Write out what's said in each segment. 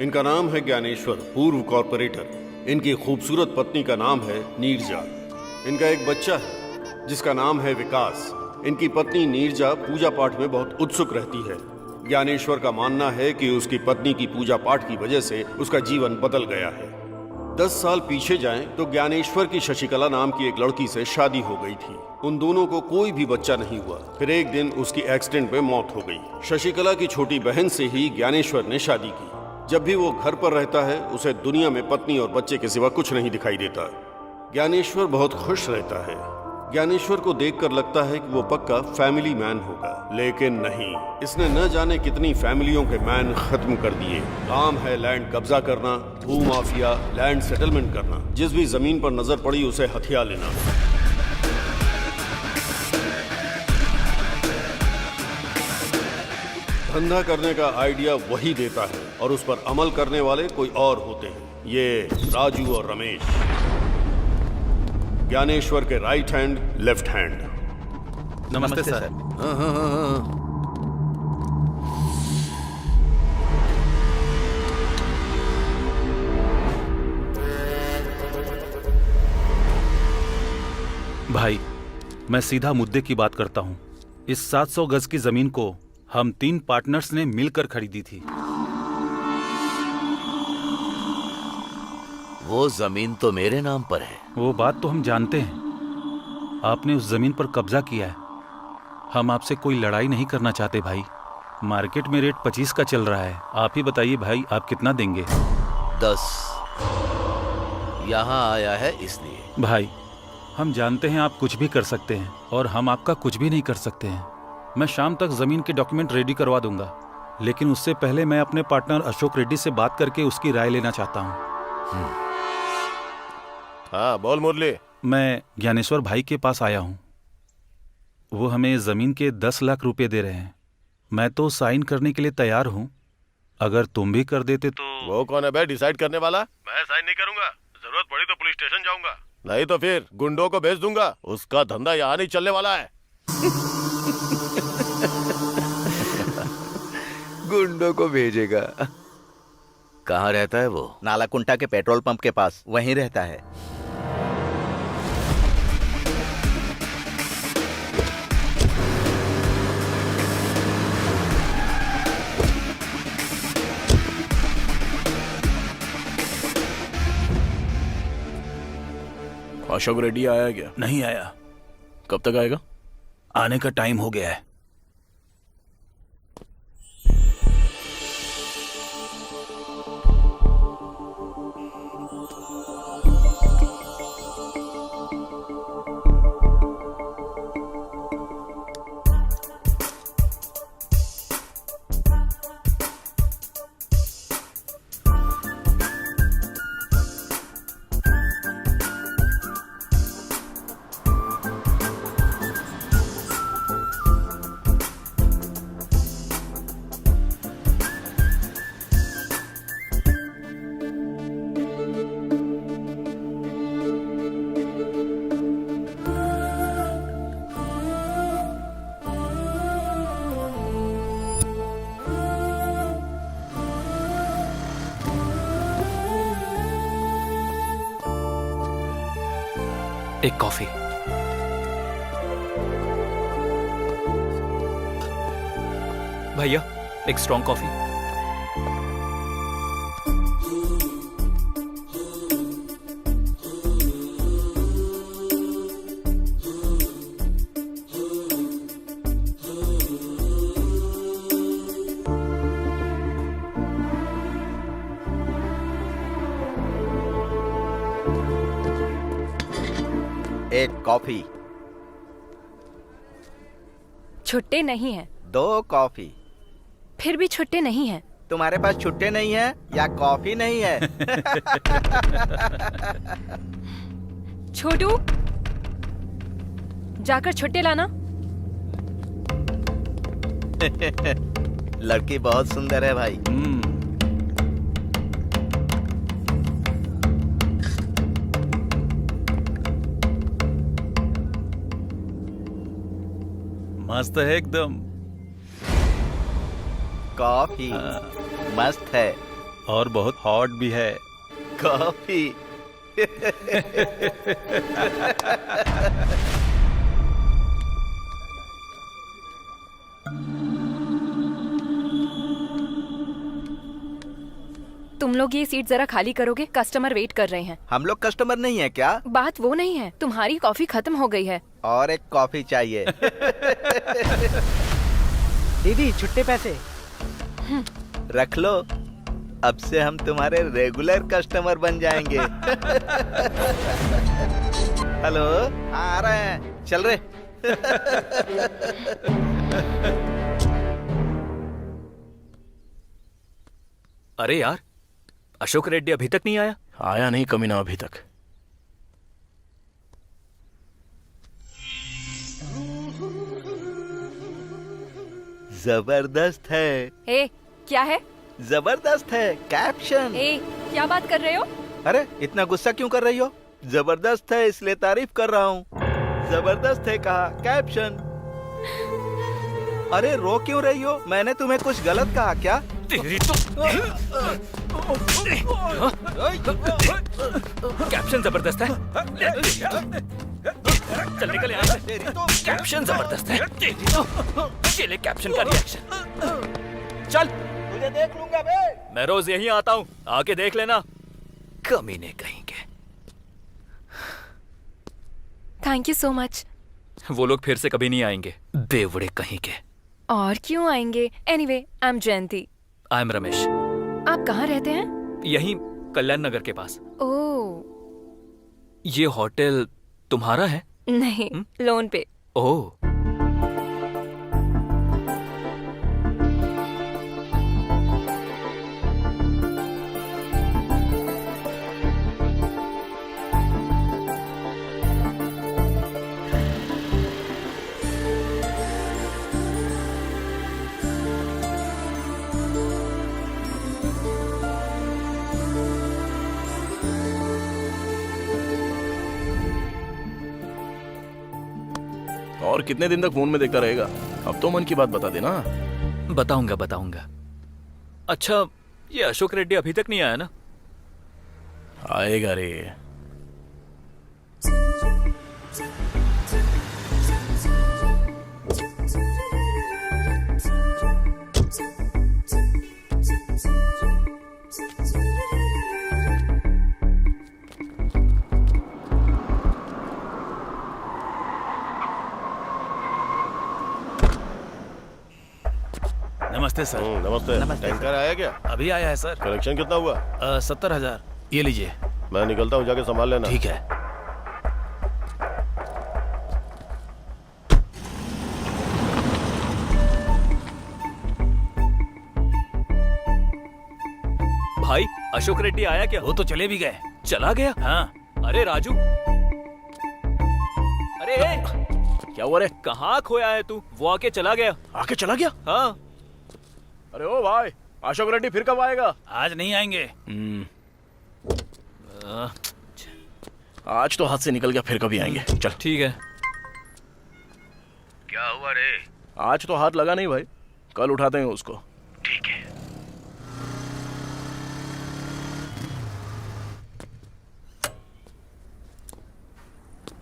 इनका नाम है ज्ञानेश्वर, पूर्व कॉर्पोरेटर। इनकी खूबसूरत पत्नी का नाम है नीरजा। इनका एक बच्चा है जिसका नाम है विकास। इनकी पत्नी नीरजा पूजा पाठ में बहुत उत्सुक रहती है। ज्ञानेश्वर का मानना है कि उसकी पत्नी की पूजा पाठ की वजह से उसका जीवन बदल गया है। 10 साल पीछे जाएं तो ज्ञानेश्वर की शशिकला नाम की एक लड़की से शादी हो गई थी। उन दोनों को कोई भी बच्चा नहीं हुआ। फिर एक दिन उसकी एक्सीडेंट में मौत हो गई। शशिकला की छोटी बहन से ही ज्ञानेश्वर ने शादी की। जब भी वो घर पर रहता है उसे दुनिया में पत्नी और बच्चे के सिवा कुछ नहीं दिखाई देता। ज्ञानेश्वर बहुत खुश रहता है। ज्ञानेश्वर को देखकर लगता है कि वो पक्का फैमिली मैन होगा, लेकिन नहीं। इसने न जाने कितनी फैमिलियों के मैन खत्म कर दिए। काम है लैंड कब्जा करना, भू माफिया, लैंड सेटलमेंट करना। जिस भी जमीन पर नजर पड़ी उसे हथिया लेना। धंधा करने का आइडिया वही देता है और उस पर अमल करने वाले कोई और होते हैं। ये राजू और रमेश, ज्ञानेश्वर के राइट हैंड लेफ्ट हैंड। नमस्ते सर। भाई, मैं सीधा मुद्दे की बात करता हूँ। इस 700 गज की जमीन को हम 3 पार्टनर्स ने मिलकर खरीदी थी। वो जमीन तो मेरे नाम पर है। वो बात तो हम जानते हैं। आपने उस जमीन पर कब्जा किया है। हम आपसे कोई लड़ाई नहीं करना चाहते भाई। मार्केट में रेट 25 का चल रहा है। आप ही बताइए भाई, आप कितना देंगे? 10। यहाँ आया है इसलिए। भाई, हम जानते हैं आप कुछ भी कर सकते हैं और हम आपका कुछ भी नहीं कर सकते हैं। मैं शाम तक जमीन के डॉक्यूमेंट रेडी करवा दूंगा, लेकिन उससे पहले मैं अपने पार्टनर अशोक रेड्डी से बात करके उसकी राय लेना चाहता हूँ। हाँ बोल मुरली। मैं ज्ञानेश्वर भाई के पास आया हूँ। वो हमें जमीन के 10 लाख रुपए दे रहे हैं। मैं तो साइन करने के लिए तैयार हूँ। अगर तुम भी कर देते तो। वो कौन है बे डिसाइड करने वाला? मैं साइन नहीं करूंगा। जरूरत पड़ी तो पुलिस स्टेशन जाऊंगा, नहीं तो फिर गुंडों को भेज दूंगा। उसका धंधा यहाँ नहीं चलने वाला है। गुंडों को भेजेगा? कहाँ रहता है वो? नालाकुंटा के पेट्रोल पंप के पास, वहीं रहता है। अशोक रेड्डी आया है क्या? नहीं आया। कब तक आएगा? आने का टाइम हो गया है। एक कॉफी। भैया, एक स्ट्रॉन्ग कॉफी। एक कॉफी। छुट्टे नहीं हैं। 2 कॉफी। फिर भी छुट्टे नहीं हैं। तुम्हारे पास छुट्टे नहीं है या कॉफी नहीं है? छोटू, जाकर छुट्टे लाना। लड़की बहुत सुंदर है भाई। मस्त है एकदम। कॉफी मस्त है। और बहुत हॉट भी है। कॉफी। तुम लोग ये सीट जरा खाली करोगे? कस्टमर वेट कर रहे हैं। हम लोग कस्टमर नहीं है क्या? बात वो नहीं है, तुम्हारी कॉफी खत्म हो गई है। और एक कॉफी चाहिए। दीदी छुट्टे पैसे। रख लो, अब से हम तुम्हारे रेगुलर कस्टमर बन जाएंगे। हेलो, आ रहे हैं, चल रहे। अरे यार, अशोक रेड्डी अभी तक नहीं आया। आया नहीं कमीना अभी तक। जबरदस्त है। ए, क्या है? जबरदस्त है कैप्शन। ए, क्या बात कर रहे हो? अरे इतना गुस्सा क्यों कर रही हो? जबरदस्त है इसलिए तारीफ कर रहा हूँ। जबरदस्त है कहा, कैप्शन। अरे रो क्यों रही हो? मैंने तुम्हें कुछ गलत कहा क्या? तेरी तो कैप्शन जबरदस्त है। चल निकल यहाँ से। कैप्शन जबरदस्त है। ये ले कैप्शन का रिएक्शन। चल, तुझे देख लूंगा बे। मैं रोज यहीं आता हूँ, आके देख लेना। कमीने कहीं के। Thank you so much. वो लोग फिर से कभी नहीं आएंगे, बेवड़े कहीं के। और क्यों आएंगे? Anyway, I am Jayanti. I am Ramesh. आप कहाँ रहते हैं? यहीं कल्याण नगर के पास। ओह ये होटल तुम्हारा है? नहीं, लोन पे। ओह, और कितने दिन तक फोन में देखता रहेगा? अब तो मन की बात बता देना। बताऊंगा बताऊंगा। अच्छा, ये अशोक रेड्डी अभी तक नहीं आया ना? आएगा रे। नमस्ते सर। नमस्ते। टैंकर आया क्या? अभी आया है सर। कलेक्शन कितना हुआ? 70,000। ये लीजिए। मैं निकलता हूँ, जाके संभाल लेना। ठीक है। भाई, अशोक रेड्डी आया क्या? वो तो चले भी गए। चला गया? हाँ। अरे राजू, अरे क्या हुआ रे? कहाँ खोया है तू? वो आके चला गया। आके चला गया? हाँ। अरे ओ भाई, अशोक रेड्डी फिर कब आएगा? आज नहीं आएंगे। आज तो हाथ से निकल गया, फिर कभी आएंगे। चल। ठीक है। क्या हुआ रे? आज तो हाथ लगा नहीं भाई, कल उठाते हैं उसको। ठीक है।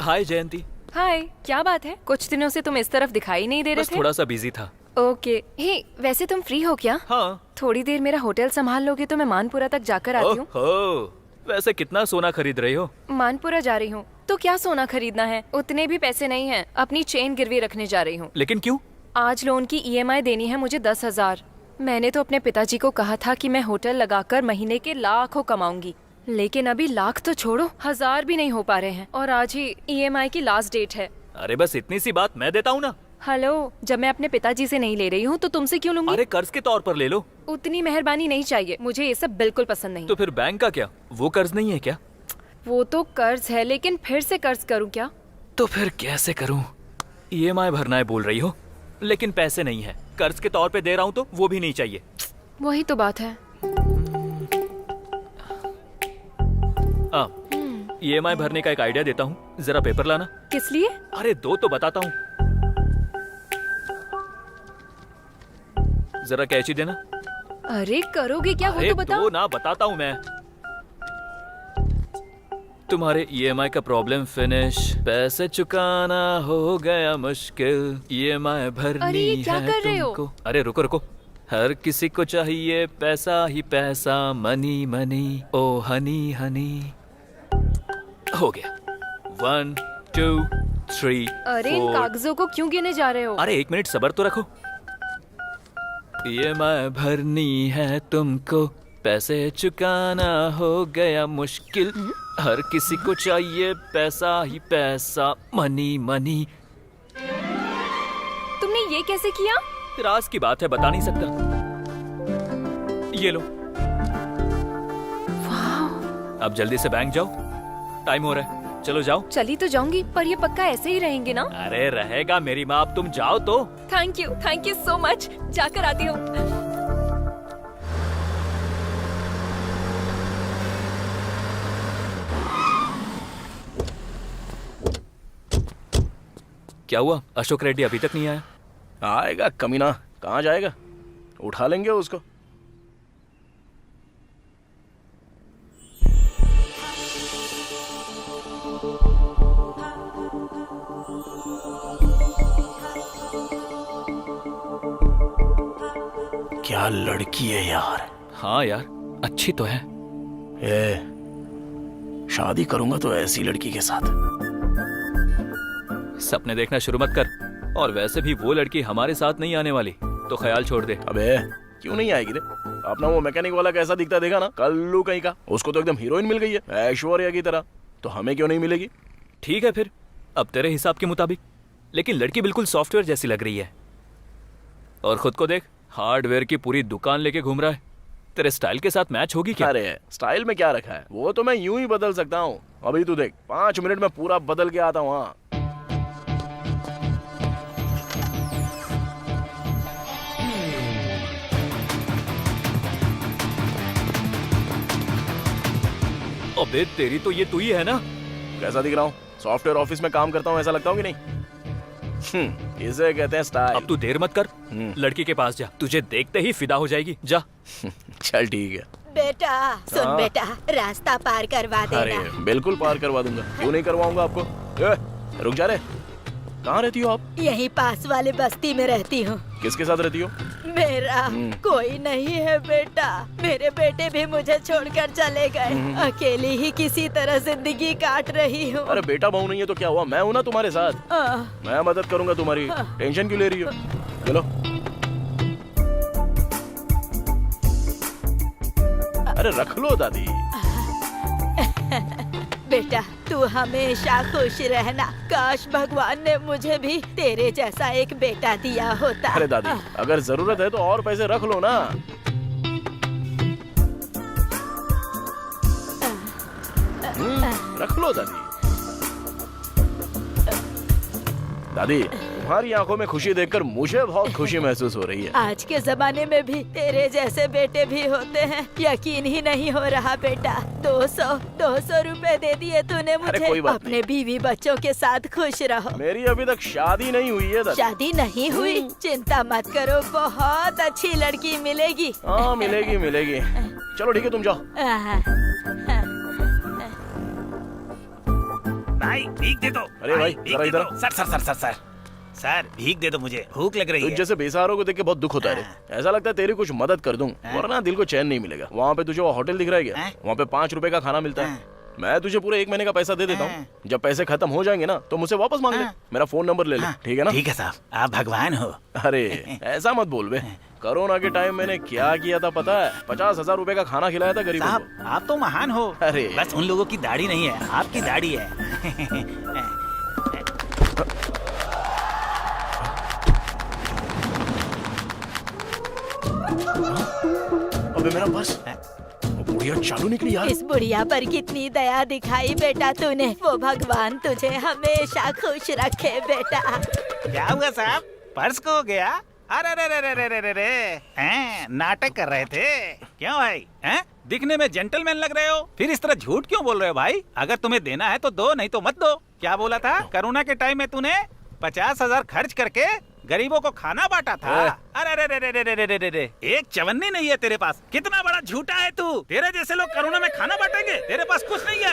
हाय जयंती। हाय, क्या बात है? कुछ दिनों से तुम इस तरफ दिखाई नहीं दे रहे बस थे। थोड़ा सा बिजी था। ओके। हे, वैसे तुम फ्री हो क्या? हाँ। थोड़ी देर मेरा होटल संभाल लोगे तो मैं मानपुरा तक जाकर आती हूँ। ओहो, वैसे कितना सोना खरीद रही हो? मानपुरा जा रही हूँ तो क्या सोना खरीदना है? उतने भी पैसे नहीं हैं। अपनी चेन गिरवी रखने जा रही हूँ। लेकिन क्यों? आज लोन की EMI देनी है मुझे 10,000। मैंने तो अपने पिताजी को कहा था कि मैं होटल लगाकर महीने के लाखों कमाऊंगी, लेकिन अभी लाख तो छोड़ो, 1000 भी नहीं हो पा रहे हैं। और आज ही EMI की लास्ट डेट है। अरे बस इतनी सी बात, मैं देता हूँ ना। हेलो, जब मैं अपने पिताजी से नहीं ले रही हूँ तो तुमसे क्यों लूंगी? अरे कर्ज के तौर पर ले लो। उतनी मेहरबानी नहीं चाहिए मुझे, ये सब बिल्कुल पसंद नहीं। तो फिर बैंक का क्या? वो कर्ज नहीं है क्या? वो तो कर्ज है, लेकिन फिर से कर्ज करूँ क्या? तो फिर कैसे करूं? EMI भरना है बोल रही हो, लेकिन पैसे नहीं है। कर्ज के तौर पे दे रहा हूँ तो वो भी नहीं चाहिए। वही तो बात है। हाँ, EMI भरने का एक आइडिया देता हूँ, जरा पेपर लाना। किस लिए? अरे दो तो बताता हूँ। जरा कैची देना। अरे करोगे क्या, वो अरे तो बताओ। ना बताता हूँ मैं। तुम्हारे ईएमआई का प्रॉब्लम फिनिश, पैसे चुकाना हो गया मुश्किल, ईएमआई भरनी अरे ये क्या है कर रहे हो? तुमको। अरे रुको रुको, हर किसी को चाहिए पैसा ही पैसा, मनी मनी ओ हनी हनी। हो गया, 1 2 3 अरे इन 4। कागजों को क्यों गिने जा रहे हो? अरे 1 मिनट सब्र तो रखो। ईएमआई भरनी है तुमको, पैसे चुकाना हो गया मुश्किल, हर किसी को चाहिए पैसा ही पैसा, मनी मनी। तुमने ये कैसे किया? राज की बात है, बता नहीं सकता। ये लो। अब जल्दी से बैंक जाओ, टाइम हो रहा है। चलो जाओ। चली तो जाऊंगी, पर ये पक्का ऐसे ही रहेंगे ना? अरे रहेगा मेरी माँ, अब तुम जाओ तो। Thank you so much. जाकर आती हूँ। क्या हुआ, अशोक रेड्डी अभी तक नहीं आया? आएगा कमीना, कहाँ जाएगा, उठा लेंगे उसको। क्या लड़की है यार। हाँ यार, अच्छी तो है। शादी करूंगा तो ऐसी लड़की के साथ। सपने देखना शुरू मत कर, और वैसे भी वो लड़की हमारे साथ नहीं आने वाली, तो ख्याल छोड़ दे। अबे क्यों नहीं आएगी रे? अपना वो मैकेनिक वाला कैसा दिखता देखा ना, कल्लू कहीं का, उसको तो एकदम हीरोइन मिल गई है ऐश्वर्या की तरह, तो हमें क्यों नहीं मिलेगी? ठीक है फिर, अब तेरे हिसाब के मुताबिक। लेकिन लड़की बिल्कुल सॉफ्टवेयर जैसी लग रही है, और खुद को देख, हार्डवेयर की पूरी दुकान लेके घूम रहा है। तेरे स्टाइल के साथ मैच होगी क्या? अरे स्टाइल में क्या रखा है, वो तो मैं यूं ही बदल सकता हूँ। अभी तू देख, 5 मिनट में पूरा बदल के आता हूँ। हाँ अबे तेरी तो ये तू ही है ना? कैसा दिख रहा हूँ? सॉफ्टवेयर ऑफिस में काम करता हूँ ऐसा लगता हूँ कि नहीं? इसे कहते हैं स्टाइल। अब तू देर मत कर, लड़की के पास जा, तुझे देखते ही फिदा हो जाएगी। जा। चल ठीक है। बेटा सुन बेटा, रास्ता पार करवा अरे देना। बिल्कुल पार करवा दूंगा, क्यों नहीं करवाऊंगा आपको। रुक जा रे, कहाँ रहती हो आप? यहीं पास वाले बस्ती में रहती हूँ। किसके साथ रहती हो? मेरा कोई नहीं है बेटा, मेरे बेटे भी मुझे छोड़कर चले गए, अकेली ही किसी तरह जिंदगी काट रही हूँ। अरे बेटा बहू नहीं है तो क्या हुआ, मैं हूँ ना तुम्हारे साथ, मैं मदद करूंगा तुम्हारी, टेंशन क्यों ले रही हो? चलो। अरे रख लो दादी। बेटा तू हमेशा खुश रहना, काश भगवान ने मुझे भी तेरे जैसा एक बेटा दिया होता। अरे दादी, अगर जरूरत है तो और पैसे रख लो ना। रख लो दादी। दादी तुम्हारी आंखों में खुशी देखकर मुझे बहुत खुशी महसूस हो रही है। आज के जमाने में भी तेरे जैसे बेटे भी होते हैं, यकीन ही नहीं हो रहा बेटा। 200 रुपए दे दिए तूने मुझे। कोई बात अपने बीवी बच्चों के साथ खुश रहो। मेरी अभी तक शादी नहीं हुई है दादी। शादी नहीं हुई? चिंता मत करो, बहुत अच्छी लड़की मिलेगी। हाँ मिलेगी मिलेगी। चलो ठीक है तुम जाओ। भाई भीख दे दो। अरे भाई जरा इधर। सर भीख दे दो, मुझे भूख लग रही तुझ है। जैसे बेसहारों को देख के बहुत दुख होता है रे। ऐसा लगता है तेरी कुछ मदद कर दूं, वरना दिल को चैन नहीं मिलेगा। वहाँ पे तुझे वो होटल दिख रहा है क्या? वहाँ पे 5 रुपए का खाना मिलता है। मैं तुझे पूरे 1 महीने का पैसा दे देता हूँ। जब पैसे खत्म हो जाएंगे ना तो मुझसे वापस मांग ले। मेरा फोन नंबर ले ले, ठीक है ना? ठीक है साहब, आप भगवान हो। अरे ऐसा मत बोल बे। कोरोना के टाइम मैंने क्या किया था पता है? 50,000 रुपए का खाना खिलाया था गरीबों साहब को। आप तो महान हो। अरे बस उन लोगों की दाढ़ी नहीं है, आपकी दाढ़ी है। अबे मेरा पर्स, वो बुढ़िया चालू निकली यार। इस बुढ़िया पर कितनी दया दिखाई बेटा तूने। वो भगवान तुझे हमेशा खुश रखे बेटा। क्या हुआ साहब, पर्स खो गया? अरे रे रे रे रे रे रे, हैं, नाटक कर रहे थे क्यों भाई? हैं, दिखने में जेंटलमैन लग रहे हो, फिर इस तरह झूठ क्यों बोल रहे हो भाई? अगर तुम्हें देना है तो दो, नहीं तो मत दो। क्या बोला था? कोरोना के टाइम में तूने 50,000 खर्च करके गरीबों को खाना बांटा था। अरे रे रे रे रे रे रे रे रे, एक चवन्नी नहीं है तेरे पास। कितना बड़ा झूठा है तू। तेरे जैसे लोग कोरोना में खाना बांटेंगे? तेरे पास कुछ नहीं है।